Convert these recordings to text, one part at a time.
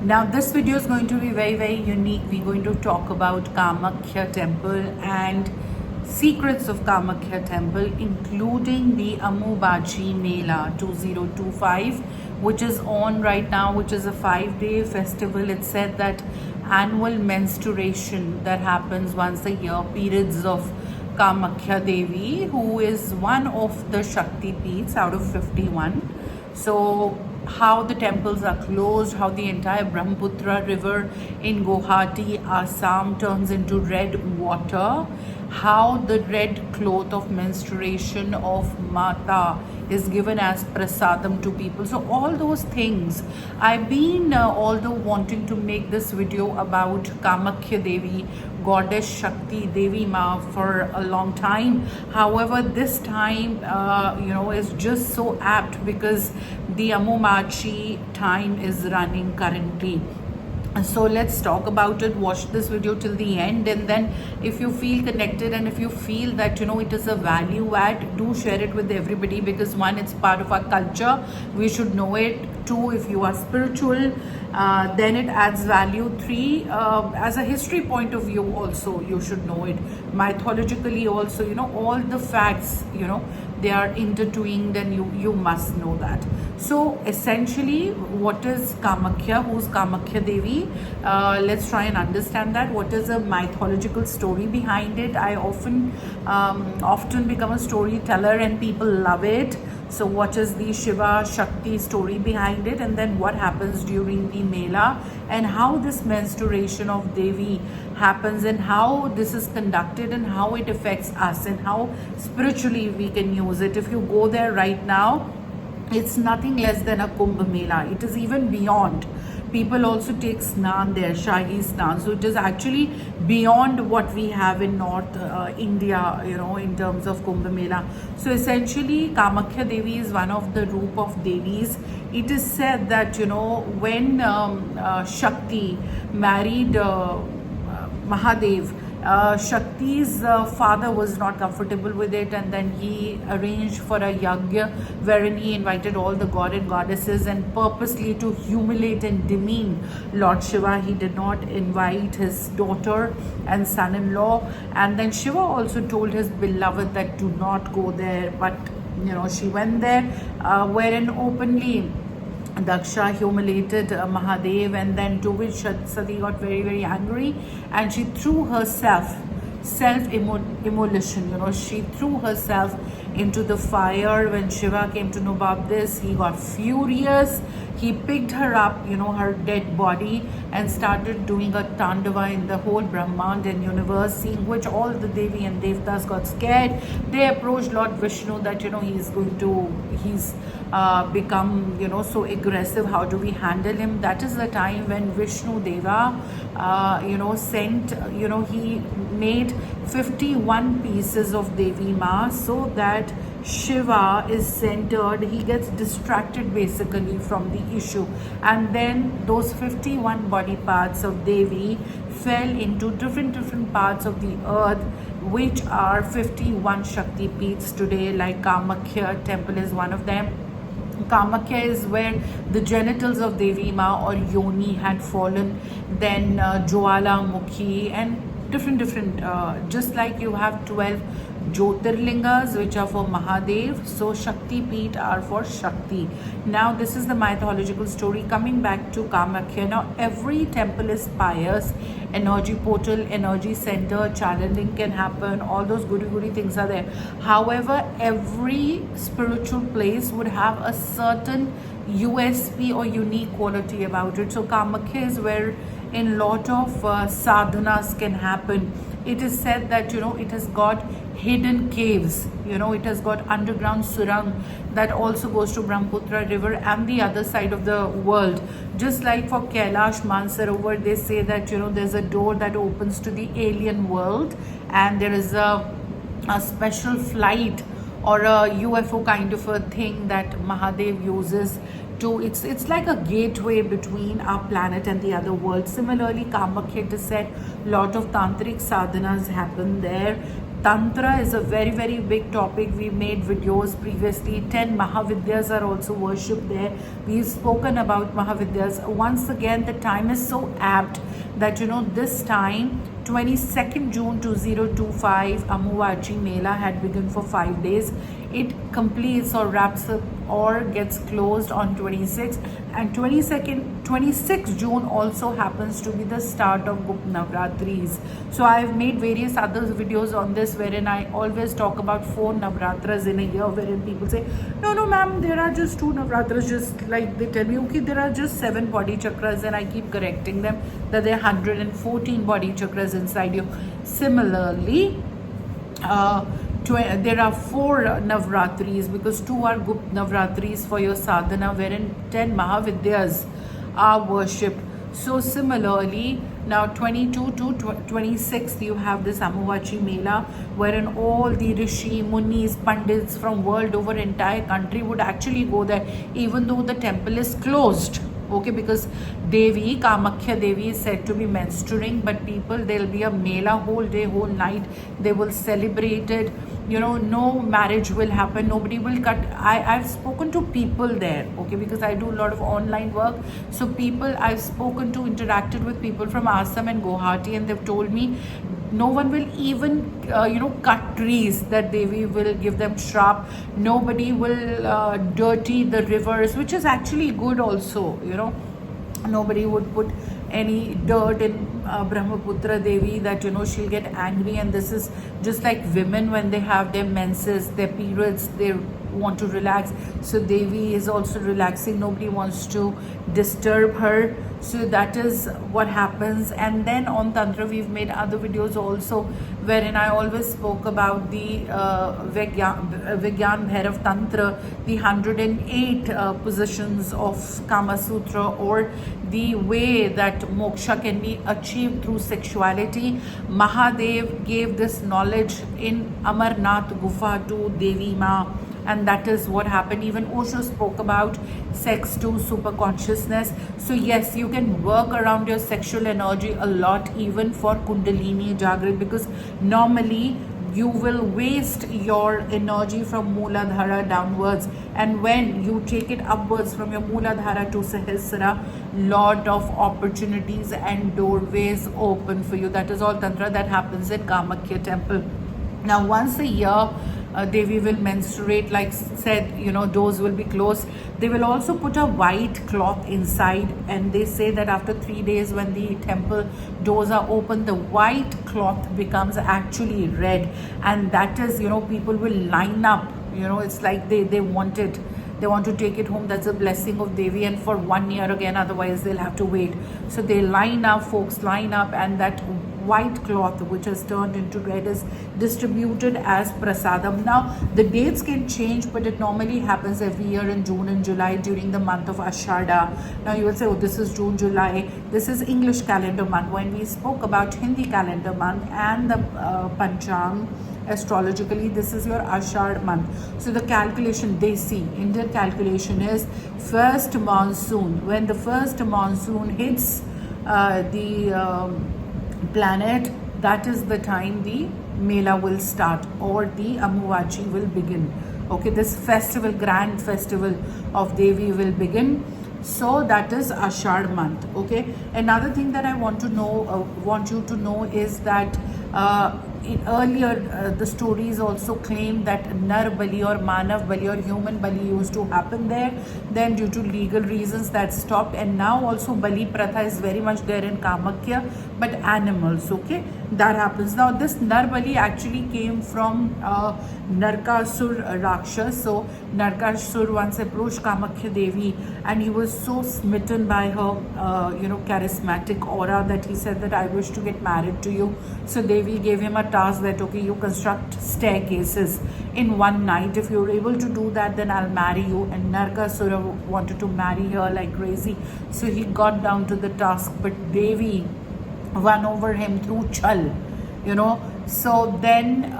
Now this video is going to be very unique. We're going to talk about Kamakhya temple and secrets of Kamakhya temple, including the Ambubachi Mela 2025, which is on right now, which is a 5-day festival. It's said that annual menstruation that happens once a year, periods of Kamakhya Devi, who is one of the Shakti Peeths out of 51. So how the temples are closed, how the entire Brahmaputra river in Guwahati, Assam turns into red water, how the red cloth of menstruation of Mata is given as prasadam to people. So all those things. I've been although wanting to make this video about Kamakhya Devi, goddess Shakti Devi Ma, for a long time. However, this time is just so apt because the Ambubachi time is running currently. So let's talk about it. Watch this video till the end, and then if you feel connected and if you feel that it is a value add, do share it with everybody, because one, it's part of our culture, we should know it. Two, if you are spiritual, then it adds value. Three, as a history point of view also, you should know it. Mythologically also, all the facts, they are intertwined, and you must know that. So essentially, what is Kamakhya? Who's Kamakhya Devi? Let's try and understand that. What is a mythological story behind it? I often become a storyteller and people love it. So what is the Shiva Shakti story behind it, and then what happens during the Mela, and how this menstruation of Devi happens, and how this is conducted, and how it affects us, and how spiritually we can use it. If you go there right now, it's nothing less than a Kumbh Mela. It is even beyond. People also take snan there, Shahi snan. So it is actually beyond what we have in North India, in terms of Kumbh Mela. So essentially, Kamakhya Devi is one of the roop of Devis. It is said that, when Shakti married Mahadev, Shakti's father was not comfortable with it, and then he arranged for a yagya wherein he invited all the god and goddesses, and purposely to humiliate and demean Lord Shiva, he did not invite his daughter and son-in-law. And then Shiva also told his beloved that do not go there, but she went there, wherein openly Daksha humiliated Mahadev, and then to which Sati got very angry, and she threw herself, self-immolation, she threw herself into the fire. When Shiva came to know about this, he got furious. He picked her up, her dead body, and started doing a tandava in the whole Brahmand and universe, seeing which all the Devi and Devtas got scared. They approached Lord Vishnu that, he's become, so aggressive. How do we handle him? That is the time when Vishnu Deva, sent, he made 51 pieces of Devi Ma, so that Shiva is centered, he gets distracted basically from the issue, and then those 51 body parts of Devi fell into different parts of the earth, which are 51 Shakti Peeths today. Like Kamakhya temple is one of them. Kamakhya is where the genitals of Devi Ma or Yoni had fallen. Then Jwalamukhi and different just like you have 12 Jyotirlingas, which are for Mahadev, so Shakti Peeth are for Shakti. Now this is the mythological story. Coming back to Kamakhya, now every temple is pious, energy portal, energy center, channeling can happen, all those goody things are there. However, every spiritual place would have a certain USP or unique quality about it. So Kamakhya is where in lot of sadhanas can happen. It is said that it has got hidden caves, it has got underground surang that also goes to Brahmaputra river and the other side of the world. Just like for Kailash Mansarovar, they say that there's a door that opens to the alien world, and there is a special flight or a UFO kind of a thing that Mahadev uses to, it's like a gateway between our planet and the other world. Similarly, Kamakhya is said lot of tantric sadhanas happen there. Tantra is a very, very big topic. We made videos previously. 10 Mahavidyas are also worshipped there. We've spoken about Mahavidyas. Once again, the time is so apt that this time 22nd June 2025 Amuvachee Mela had begun for 5 days. It completes or wraps up or gets closed on 26th, and 26th June also happens to be the start of Gupt Navratris. So I've made various other videos on this wherein I always talk about 4 Navratras in a year, wherein people say, no ma'am, there are just 2 Navratras, just like they tell me, okay, there are just 7 body chakras, and I keep correcting them that there are 114 body chakras inside you. Similarly, there are 4 Navratris, because 2 are Gupt Navratris for your sadhana, wherein 10 Mahavidyas are worshipped. So similarly, now 22 to 26th you have this Amuvachee Mela, wherein all the Rishi, Munis, Pandits from world over, entire country would actually go there, even though the temple is closed. Okay, because Devi, Kamakhya Devi is said to be menstruating, but people, there'll be a Mela whole day, whole night. They will celebrate it. No marriage will happen. Nobody will cut. I've spoken to people there, okay, because I do a lot of online work. So people I've spoken to, interacted with people from Assam and Guwahati, and they've told me no one will even cut trees, that Devi will give them shrap. Nobody will dirty the rivers, which is actually good also. Nobody would put any dirt in Brahmaputra Devi, that she'll get angry. And this is just like women when they have their menses, their periods, they want to relax. So Devi is also relaxing. Nobody wants to disturb her. So that is what happens. And then on Tantra, we've made other videos also, wherein I always spoke about the Vigyan Bhairav Tantra, the 108 positions of Kama Sutra, or the way that moksha can be achieved through sexuality. Mahadev gave this knowledge in Amarnath Gufa to Devi Ma, and that is what happened. Even Osho spoke about sex to super consciousness. So yes, you can work around your sexual energy a lot, even for Kundalini Jagrat, because normally you will waste your energy from Mooladhara downwards, and when you take it upwards from your Mooladhara to Sahasrara, lot of opportunities and doorways open for you. That is all Tantra that happens in Kamakhya temple. Now once a year, Devi will menstruate, like said, doors will be closed. They will also put a white cloth inside, and they say that after 3 days, when the temple doors are open, the white cloth becomes actually red, and that is, people will line up. It's like they want it. They want to take it home. That's a blessing of Devi, and for 1 year again, otherwise they'll have to wait. So they line up, folks line up, and that white cloth which has turned into red is distributed as prasadam. Now the dates can change, but it normally happens every year in June and July during the month of Ashada. Now you will say, oh, this is June, July. This is English calendar month. When we spoke about Hindi calendar month and the Panchang, astrologically, this is your Ashad month. So the calculation they see, Indian calculation is first monsoon. When the first monsoon hits the planet, that is the time the Mela will start, or the Amuvachee will begin. Okay, this festival, grand festival of Devi will begin. So that is Ashad month. Okay, another thing that I want you to know is that earlier the stories also claim that Nar Bali or Manav Bali or human Bali used to happen there. Then due to legal reasons that stopped, and now also Bali Pratha is very much there in Kamakhya, but animals, okay, that happens. Now this Nar Bali actually came from Narkasur Rakshas. So Narkasur once approached Kamakhya Devi, and he was so smitten by her charismatic aura that he said that I wish to get married to you. So Devi gave him a task that, okay, you construct staircases in one night. If you're able to do that, then I'll marry you. And Narkasura wanted to marry her like crazy. So he got down to the task, but Devi won over him through chal, So then,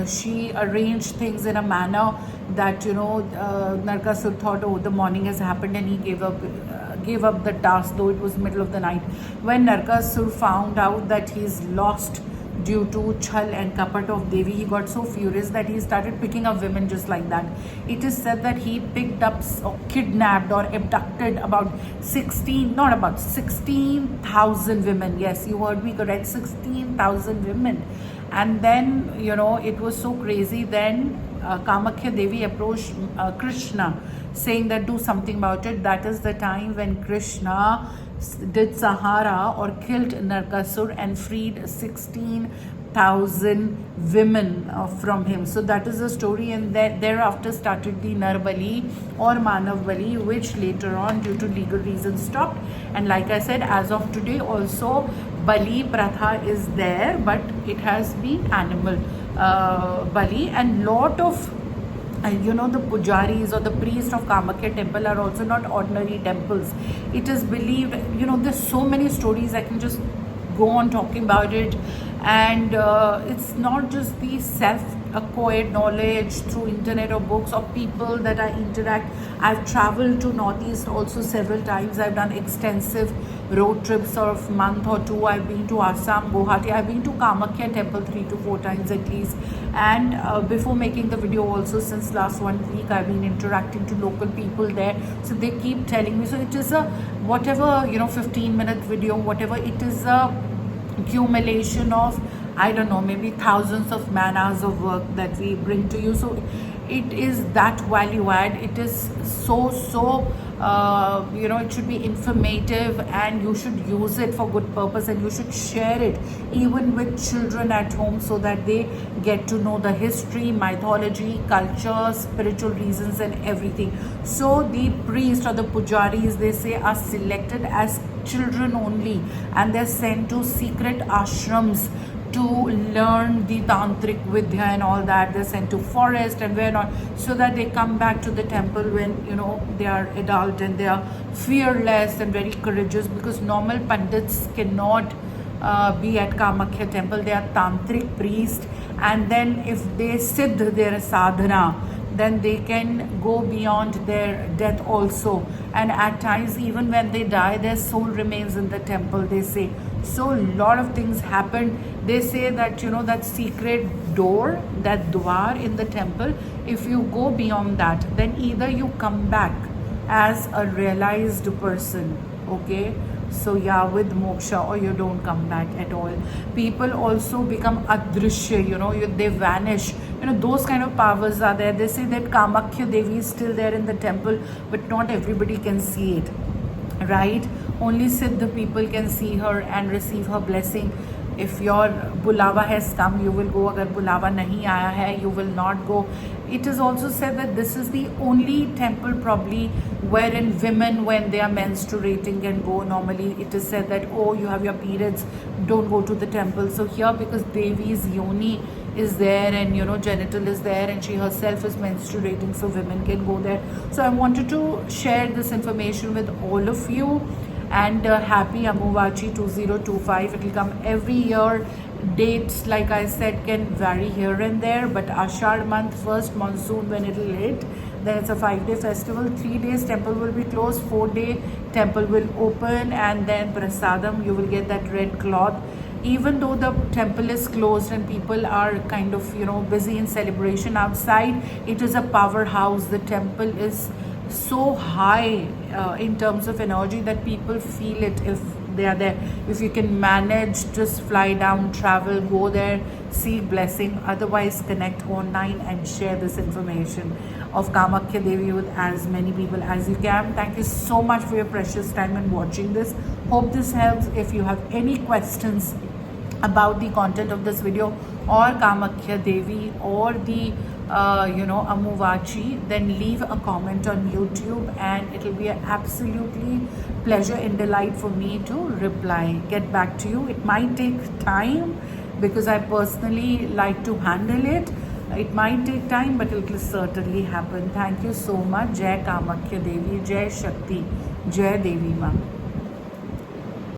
she arranged things in a manner that, Narkasur thought, oh, the morning has happened, and he gave up the task, though it was middle of the night. When Narkasur found out that he's lost due to Chhal and Kapat of Devi. He got so furious that he started picking up women just like that. It is said that he picked up or kidnapped or abducted about 16,000 women. Yes, you heard me correct, 16,000 women. And then, it was so crazy. Then Kamakhya Devi approached Krishna, saying that do something about it. That is the time when Krishna did Sahara or killed Narkasur and freed 16,000 women from him. So that is the story, and thereafter started the Narbali or Manav Bali, which later on, due to legal reasons, stopped. And like I said, as of today, also Bali Pratha is there, but it has been animal Bali, and lot of the pujaris or the priests of Kamakhya temple are also not ordinary temples. It is believed, there's so many stories, I can just go on talking about it. And it's not just the self-acquired knowledge through internet or books or people that I interact. I've traveled to Northeast also several times. I've done extensive road trips of a month or two. I've been to Assam, Guwahati. I've been to Kamakhya temple 3 to 4 times at least. And before making the video also, since last 1 week, I've been interacting to local people there. So they keep telling me. So it is a whatever, 15-minute video, whatever, it is a accumulation of, I don't know, maybe thousands of man hours of work that we bring to you. So it is that value add. It is so it should be informative, and you should use it for good purpose, and you should share it even with children at home, so that they get to know the history, mythology, culture, spiritual reasons and everything. So the priests or the pujaris, they say, are selected as children only, and they're sent to secret ashrams to learn the tantric vidya and all that. They're sent to forest and where not, so that they come back to the temple when they are adult, and they are fearless and very courageous, because normal pandits cannot be at Kamakhya temple. They are tantric priests, and then if they siddh their sadhana, then they can go beyond their death also. And at times, even when they die, their soul remains in the temple, they say. So a lot of things happen. They say that that secret door, that dwar in the temple, if you go beyond that, then either you come back as a realized person, okay, so yeah, with moksha, or you don't come back at all. People also become adrishya, they vanish. Those kind of powers are there. They say that Kamakhya Devi is still there in the temple, but not everybody can see it, right? Only Siddha people can see her and receive her blessing. If your bulawa has come, you will go. Agar bulawa nahi aaya hai, you will not go. It is also said that this is the only temple probably wherein women, when they are menstruating, can go. Normally it is said that, oh, you have your periods, don't go to the temple. So here, because Devi's yoni is there, and genital is there, and she herself is menstruating, so women can go there. So I wanted to share this information with all of you. And happy Amuvachchi 2025. It will come every year. Dates, like I said, can vary here and there, but Ashad month, first monsoon, when it will hit, then it's a 5-day festival. 3 days temple will be closed, 4-day temple will open, and then prasadam, you will get that red cloth. Even though the temple is closed and people are kind of busy in celebration outside, it is a powerhouse. The temple is so high in terms of energy that people feel it if they are there. If you can manage, just fly down, travel, go there, seek blessing. Otherwise, connect online and share this information of Kamakhya Devi with as many people as you can. Thank you so much for your precious time in watching this. Hope this helps. If you have any questions about the content of this video, or Kamakhya Devi, or the Amuvachchi, then leave a comment on YouTube, and it will be an absolutely pleasure and delight for me to reply, get back to you. It might take time, because I personally like to handle it. It might take time, but it will certainly happen. Thank you so much. Jai Kamakhya Devi, Jai Shakti, Jai Devi Ma.